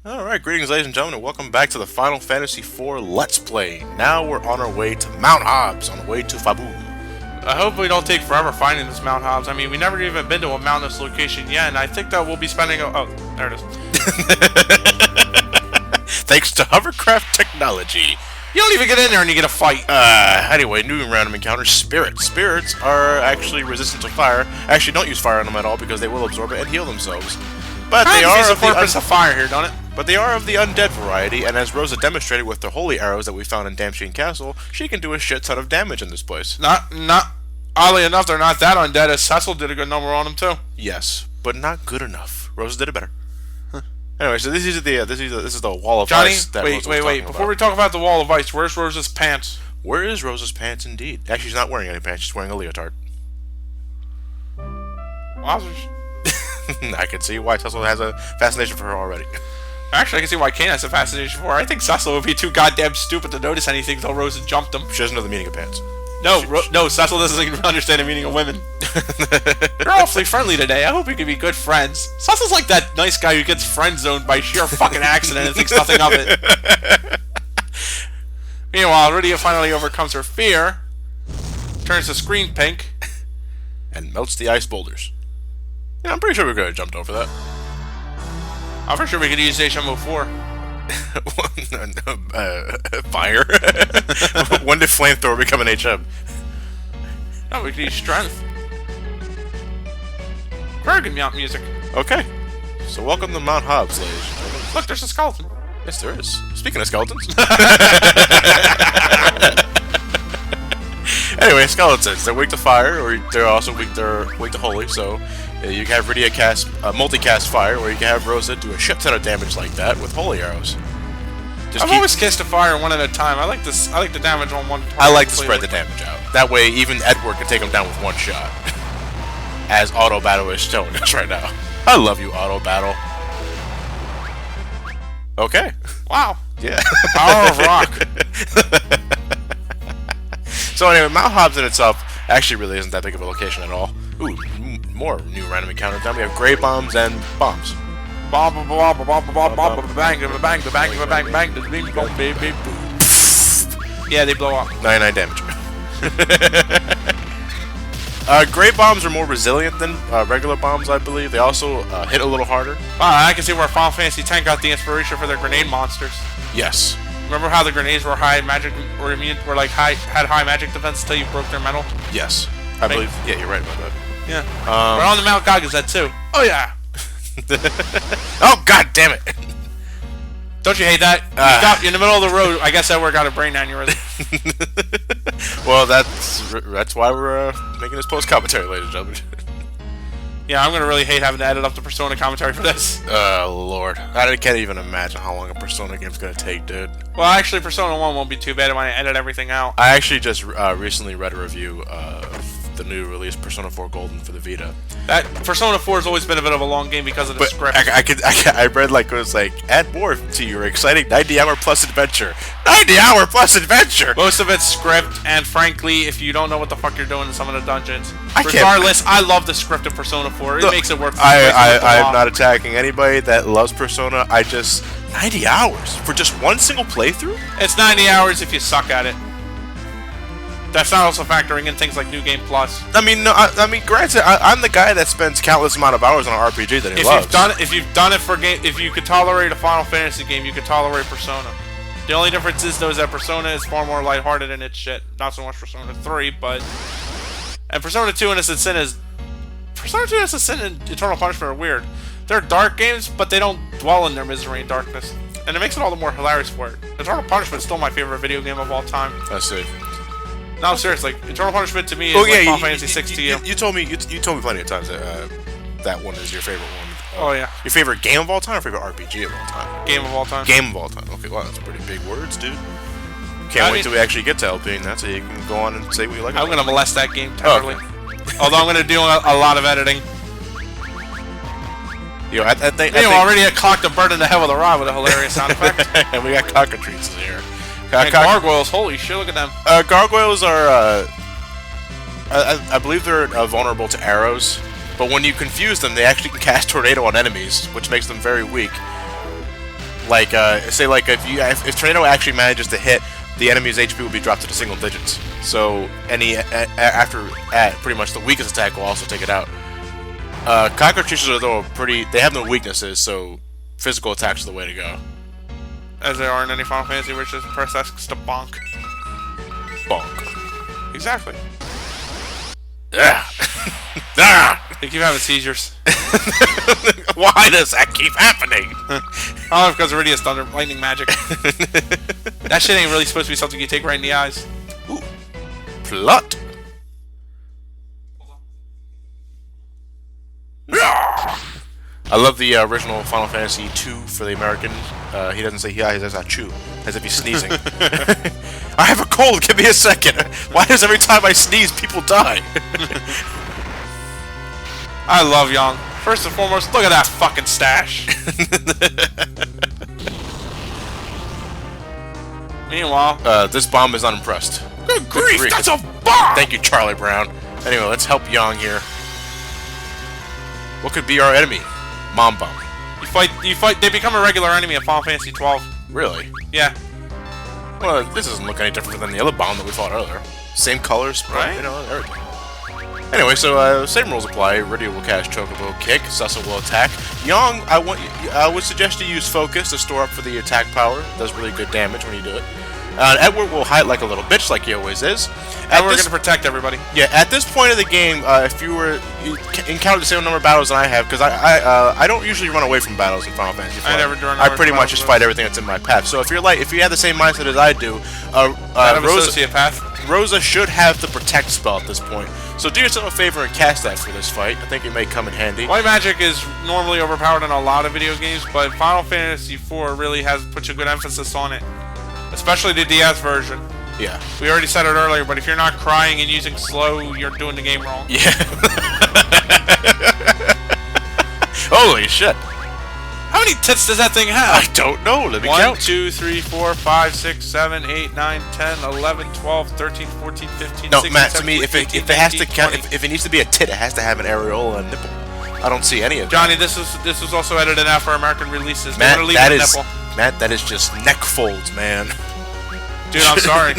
Alright, greetings ladies and gentlemen, and welcome back to the Final Fantasy IV Let's Play. Now we're on our way to Mount Hobs, on the way to Fabul. I hope we don't take forever finding this Mount Hobs. I mean, we never even been to a mountainous location yet, and I think that we'll be spending oh, there it is. Thanks to hovercraft technology. You don't even get in there and you get a fight. Anyway, new random encounter, Spirits. Spirits are actually resistant to fire. Actually, don't use fire on them at all because they will absorb it and heal themselves. But they are of the purpose of fire here, don't it? But they are of the undead variety, and as Rosa demonstrated with the holy arrows that we found in Damsheen Castle, she can do a shit ton of damage in this place. Oddly enough, they're not that undead, as Cecil did a good number on them too. Yes, but not good enough. Rosa did it better. Anyway, so this is the wall of Johnny, ice that wait. Rosa was talking Before about. we talk about the wall of ice, where's Rosa's pants? Where is Rosa's pants indeed? Actually, she's not wearing any pants, she's wearing a leotard. Wowzers. I can see why Cecil has a fascination for her already. Actually, I can see why Kane has a fascination for her. I think Cecil would be too goddamn stupid to notice anything until Rosa jumped him. She doesn't know the meaning of pants. No, Cecil doesn't even understand the meaning of women. You're awfully friendly today. I hope we can be good friends. Cecil's like that nice guy who gets friend zoned by sheer fucking accident and thinks nothing of it. Meanwhile, Rydia finally overcomes her fear, turns the screen pink, and melts the ice boulders. Yeah, I'm pretty sure we could have jumped over that. I'm pretty sure we could use HM04. Fire? When did flamethrower become an HM? No, we could use strength. Very good mount music. Okay. So welcome to Mount Hobs, ladies and gentlemen. Look, there's a skeleton. Yes, there is. Speaking of skeletons. Anyway, skeletons. They're weak to fire, or they're also weak to holy, so you can have Rydia cast multicast fire, or you can have Rosa do a shit ton of damage like that with holy arrows. I've always cast a fire one at a time. I like this. I like the damage on one. I like to spread the damage out. That way, even Edward can take him down with one shot. As Auto Battle is showing us right now. I love you, Auto Battle. Okay. Wow. Yeah. Power of rock. So anyway, Mount Hobs in itself actually really isn't that big of a location at all. Ooh, more new random encounters. Now we have gray bombs and bombs. Bang, baby. Yeah, they blow up. 99 damage. Gray bombs are more resilient than regular bombs, I believe. They also hit a little harder. Wow, I can see where Final Fantasy X got the inspiration for their grenade monsters. Yes. Remember how the grenades were high magic, or immune, were like had high magic defense until you broke their metal? Yes. I believe. Yeah, you're right about that. Yeah. We're on the Mount Gog is that too. Oh yeah. Oh god damn it! Don't you hate that? You stop in the middle of the road. I guess Edward got a brain aneurysm. Well, that's why we're making this post commentary, ladies and gentlemen. Yeah, I'm gonna really hate having to edit up the Persona commentary for this. Lord, I can't even imagine how long a Persona game's gonna take, dude. Well, actually, Persona 1 won't be too bad when I edit everything out. I actually just recently read a review of the new release Persona 4 Golden for the Vita. That Persona 4 has always been a bit of a long game because of the script. I read like it was like add more to your exciting 90-hour plus adventure. 90-hour plus adventure. Most of it's script, and frankly, if you don't know what the fuck you're doing in some of the dungeons, regardless, I love the script of Persona 4. It makes it worth. I'm not attacking anybody that loves Persona. 90 hours for just one single playthrough. It's 90 hours if you suck at it. That's not also factoring in things like New Game Plus. I mean, no, I mean, granted, I'm the guy that spends countless amount of hours on an RPG that he loves. If you've done it for game, if you could tolerate a Final Fantasy game, you could tolerate Persona. The only difference is though is that Persona is far more lighthearted in its shit. Not so much Persona 3, but and Persona 2 and Innocent Sin and Eternal Punishment are weird. They're dark games, but they don't dwell in their misery and darkness, and it makes it all the more hilarious for it. Eternal Punishment is still my favorite video game of all time. I see. No, seriously, Eternal Punishment to me is like Final Fantasy 6 to you. You told me plenty of times that that one is your favorite one. Oh yeah. Your favorite game of all time or favorite RPG of all time? Game of all time. Game of all time. Okay, well, that's pretty big words, dude. Can't wait till we actually get to LP, and that's so you can go on and say what you like. I'm gonna molest that game tenderly. Although I'm gonna do a lot of editing. You know, I think already clocked a bird in the head with a rod with a hilarious sound effect. And we got cockatrices here. And gargoyles, holy shit, look at them. Gargoyles are, I believe they're vulnerable to arrows, but when you confuse them, they actually can cast Tornado on enemies, which makes them very weak. Like, say, like if Tornado actually manages to hit, the enemy's HP will be dropped to the single digits. So any pretty much the weakest attack will also take it out. Cockroaches are though they have no weaknesses, so physical attacks are the way to go. As there are in any Final Fantasy, which is press X to bonk. Bonk. Exactly. Yeah. They keep having seizures. Why does that keep happening? Oh, because Rydia's thunder lightning magic. That shit ain't really supposed to be something you take right in the eyes. Ooh. Plot. I love the original Final Fantasy II for the American. He doesn't say yeah, he says achoo, as if he's sneezing. I have a cold, give me a second. Why does every time I sneeze, people die? I love Yang. First and foremost, look at that fucking stash. Meanwhile, this bomb is unimpressed. Good grief, that's a bomb! Thank you, Charlie Brown. Anyway, let's help Yang here. What could be our enemy? Mom Bomb. You fight, they become a regular enemy in Final Fantasy 12. Really? Yeah. Well, this doesn't look any different than the other bomb that we fought earlier. Same colors, right? You know, everything. Anyway, so same rules apply. Rydia will cast Chocobo Kick, Sussa will attack. Yang, I would suggest you use Focus to store up for the attack power. It does really good damage when you do it. Edward will hide like a little bitch, like he always is. And we're gonna protect everybody. Yeah, at this point of the game, if you encounter the same number of battles than I have, because I don't usually run away from battles in Final Fantasy IV. I pretty much just fight everything that's in my path. So if you have the same mindset as I do, Rosa should have the protect spell at this point. So do yourself a favor and cast that for this fight. I think it may come in handy. White magic is normally overpowered in a lot of video games, but Final Fantasy IV really has put a good emphasis on it. Especially the DS version. Yeah. We already said it earlier, but if you're not crying and using slow, you're doing the game wrong. Yeah. Holy shit. How many tits does that thing have? I don't know. Let me 1, count. 2, 3, 4, 5, 6, 7, 8, 9, 10, 11, 12, 13, 14, 15, no, 16, Matt, 17, to me, if 18, it has to 19, count, 20. if it needs to be a tit, it has to have an areola and nipple. I don't see any of Johnny, this was also edited out for American releases. Matt, Matt, that is just neck folds, man. Dude, I'm sorry.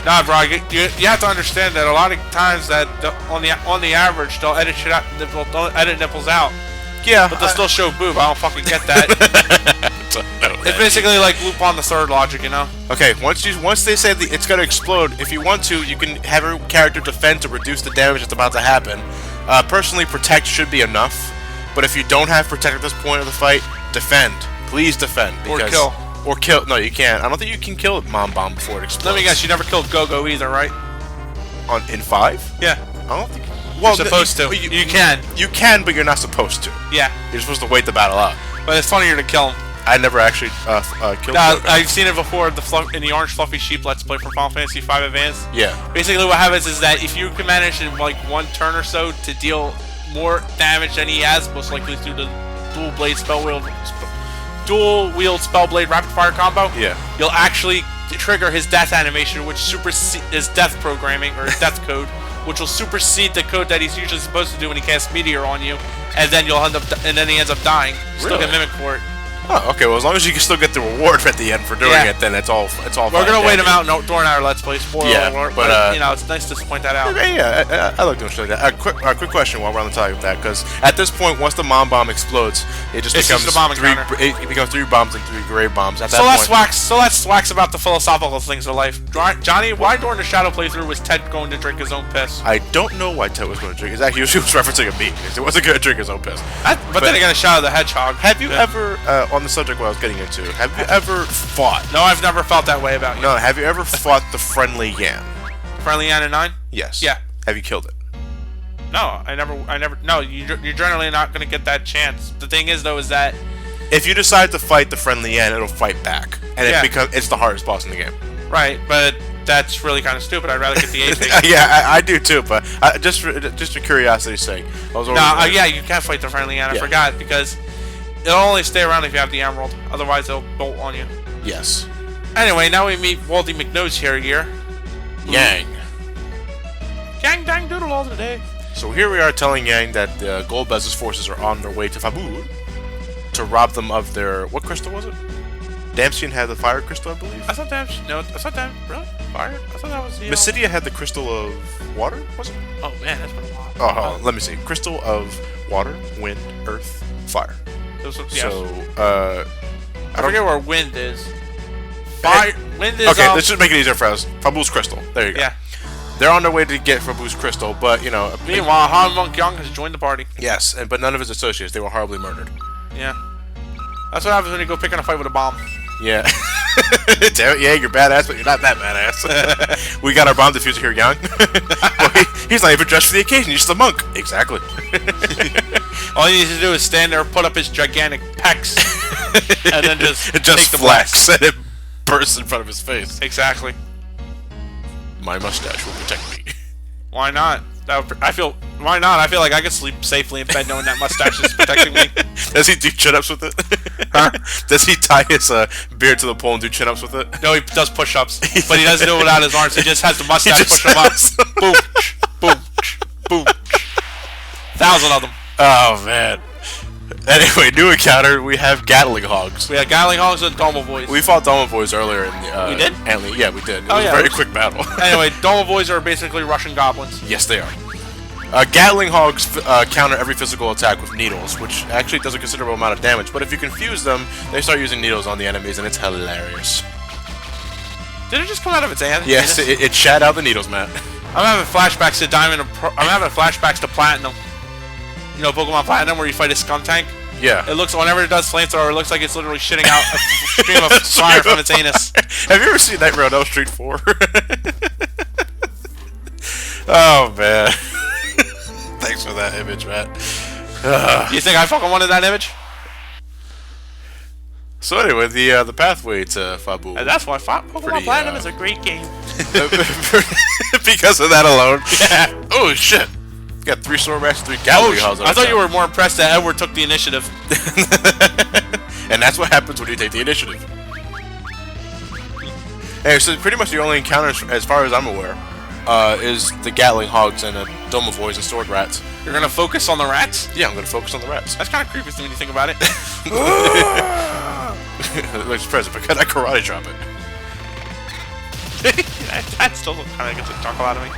Nah, bro, you have to understand that a lot of times that on the average they'll edit shit out, they'll edit nipples out. Yeah, but they'll still show boob. I don't fucking get that. It's basically like Lupin the Third logic, you know? Okay, once they say it's gonna explode, if you want to, you can have your character defend to reduce the damage that's about to happen. Personally, protect should be enough, but if you don't have protect at this point of the fight, defend. Please defend. Because, or kill. No, you can't. I don't think you can kill Mom Bomb before it explodes. Let me guess, you never killed Go-Go either, right? In 5? Yeah. I don't think. Well, you're supposed to. You can. You can, but you're not supposed to. Yeah. You're supposed to wait the battle out. But it's funnier to kill him. I never actually killed Go-Go. I've seen it before in the Orange Fluffy Sheep Let's Play for Final Fantasy V Advance. Yeah. Basically what happens is that if you can manage in like one turn or so to deal more damage than he has, most likely through the dual wield spell blade rapid fire combo, yeah, you'll actually trigger his death animation, which supersedes his death programming or his death code, which will supersede the code that he's usually supposed to do when he casts Meteor on you, and then you'll end up, and then he ends up dying. Still get mimic for it. Oh, okay. Well, as long as you can still get the reward at the end for doing it, then it's all. We're gonna wait him out during our Let's Play. Spoiler alert, but you know, it's nice to point that out. Yeah, I like doing shit like that. Quick question while we're on the topic of that, because at this point, once the Mom Bomb explodes, it just becomes it becomes 3 bombs and 3 gray bombs. At that point. So let's wax about the philosophical things of life. Johnny, why during the Shadow playthrough was Ted going to drink his own piss? I don't know why Ted was going to drink. He was referencing a meme. He wasn't going to drink his own piss. But then again, Shadow the Hedgehog. Have you ever, on the subject what I was getting into, have you ever fought? No, I've never felt that way about you. No, have you ever fought the Friendly Yan? Friendly Yan in 9? Yes. Yeah. Have you killed it? No, I never. No, you're generally not going to get that chance. The thing is, though, is that if you decide to fight the Friendly Yan, it'll fight back, and it's the hardest boss in the game. Right, but that's really kind of stupid. I'd rather get the 8 thing. Yeah, I do too, but just for curiosity's sake, yeah, you can't fight the Friendly Yan. I forgot because it'll only stay around if you have the emerald. Otherwise, it'll bolt on you. Yes. Anyway, now we meet Waldy McNose here. Yang. Gang dang doodle all today. So here we are telling Yang that the Golbez's forces are on their way to Fabul to rob them of their... What crystal was it? Damsian had the fire crystal, I believe. I thought that really fire. I thought that was the. Mysidia had the crystal of water, was it? Oh man, that's been a while. Oh, let me see. Crystal of water, wind, earth, fire. Those are, So, I forget where wind is. Fire. Wind is. Okay, let's just make it easier for us. Fabul's crystal. There you go. Yeah. They're on their way to get Fabul's crystal, but you know. Meanwhile, Han Monk Young has joined the party. Yes, but none of his associates. They were horribly murdered. Yeah. That's what happens when you go pick in a fight with a bomb. Yeah. Damn it, yeah, you're badass, but you're not that badass. We got our bomb diffuser here, Young. Well, he's not even dressed for the occasion. He's just a monk. Exactly. All he needs to do is stand there, put up his gigantic pecs, and then just take the flex, and it bursts in front of his face. Exactly. My mustache will protect me. Why not? Why not? I feel like I could sleep safely in bed knowing that mustache is protecting me. Does he do chin-ups with it? Huh? Does he tie his beard to the pole and do chin-ups with it? No, he does push-ups, but he doesn't do it without his arms. He just has the mustache push him up. Boom, boom, boom. 1,000 of them. Oh, man. Anyway, new encounter, we have Gatling Hogs. We had Gatling Hogs and Domovoys. We fought Domovoys earlier in the... we did? Antling. Yeah, we did. It was a very quick battle. Anyway, Domovoys are basically Russian goblins. Yes, they are. Gatling Hogs counter every physical attack with needles, which actually does a considerable amount of damage, but if you confuse them, they start using needles on the enemies, and it's hilarious. Did it just come out of its ass? Yes, it shat out the needles, Matt. I'm having flashbacks to Diamond. I'm having flashbacks to Platinum. You know, Pokemon Platinum, where you fight a Skuntank. Yeah. It looks, whenever it does flamethrower, it looks like it's literally shitting out a stream of fire from its anus. Have you ever seen Nightmare on Elm Street 4? Oh man. Thanks for that image, Matt. You think I fucking wanted that image? So anyway, the pathway to Fabul. And that's why Pokemon Platinum is a great game. Because of that alone. Yeah. Oh shit. Got 3 sword matches, 3 Gatling Hogs. I thought you were more impressed that Edward took the initiative. And that's what happens when you take the initiative. Hey, so pretty much the only encounters, as far as I'm aware, is the Gatling Hogs and the Domovoys and Sword Rats. You're gonna focus on the rats? Yeah, I'm gonna focus on the rats. That's kind of creepy when you think about it. Like surprised if I karate chop it. That still kind of gets a chuckle out of me.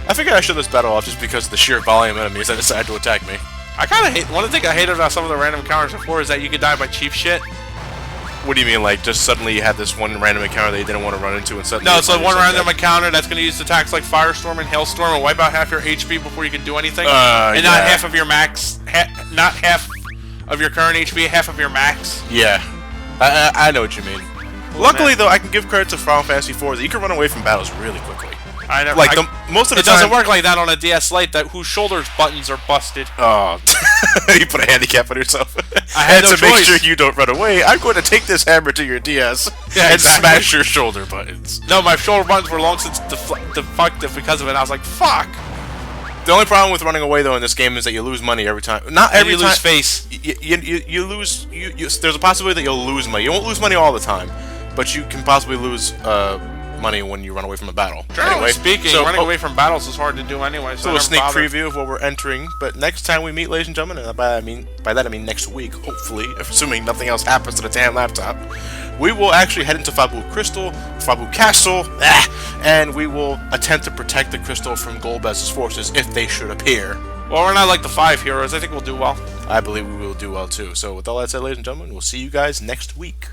I figured I should this battle off just because of the sheer volume of enemies that decided to attack me. I kind of hate. One of the things I hated about some of the random encounters before is that you could die by cheap shit. What do you mean, like, just suddenly you had this one random encounter that you didn't want to run into and suddenly... No, it's like one random encounter that's going to use attacks like Firestorm and Hailstorm and wipe out half your HP before you can do anything. And not half of your max... not half of your current HP, half of your max. Yeah. I know what you mean. Luckily, though, I can give credit to Final Fantasy IV that you can run away from battles really quickly. I never... Like, most of the time... It doesn't work like that on a DS Lite whose shoulders buttons are busted. Oh. You put a handicap on yourself. I had no to make choice. sure you don't run away, I'm going to take this hammer to your DS and smash your shoulder buttons. No, my shoulder buttons were long since defective because of it. I was like, fuck. The only problem with running away, though, in this game is that you lose money every time. Not every time. You lose face. You lose... there's a possibility that you'll lose money. You won't lose money all the time, but you can possibly lose... money when you run away from a battle. Generally speaking, running away from battles is hard to do anyway. So a sneak preview of what we're entering. But next time we meet, ladies and gentlemen, and by that I mean next week, hopefully, assuming nothing else happens to the damn laptop, we will actually head into Fabul Crystal, Fabul Castle, and we will attempt to protect the crystal from Golbez's forces if they should appear. Well, we're not like the 5 heroes. I think we'll do well. I believe we will do well too. So with all that said, ladies and gentlemen, we'll see you guys next week.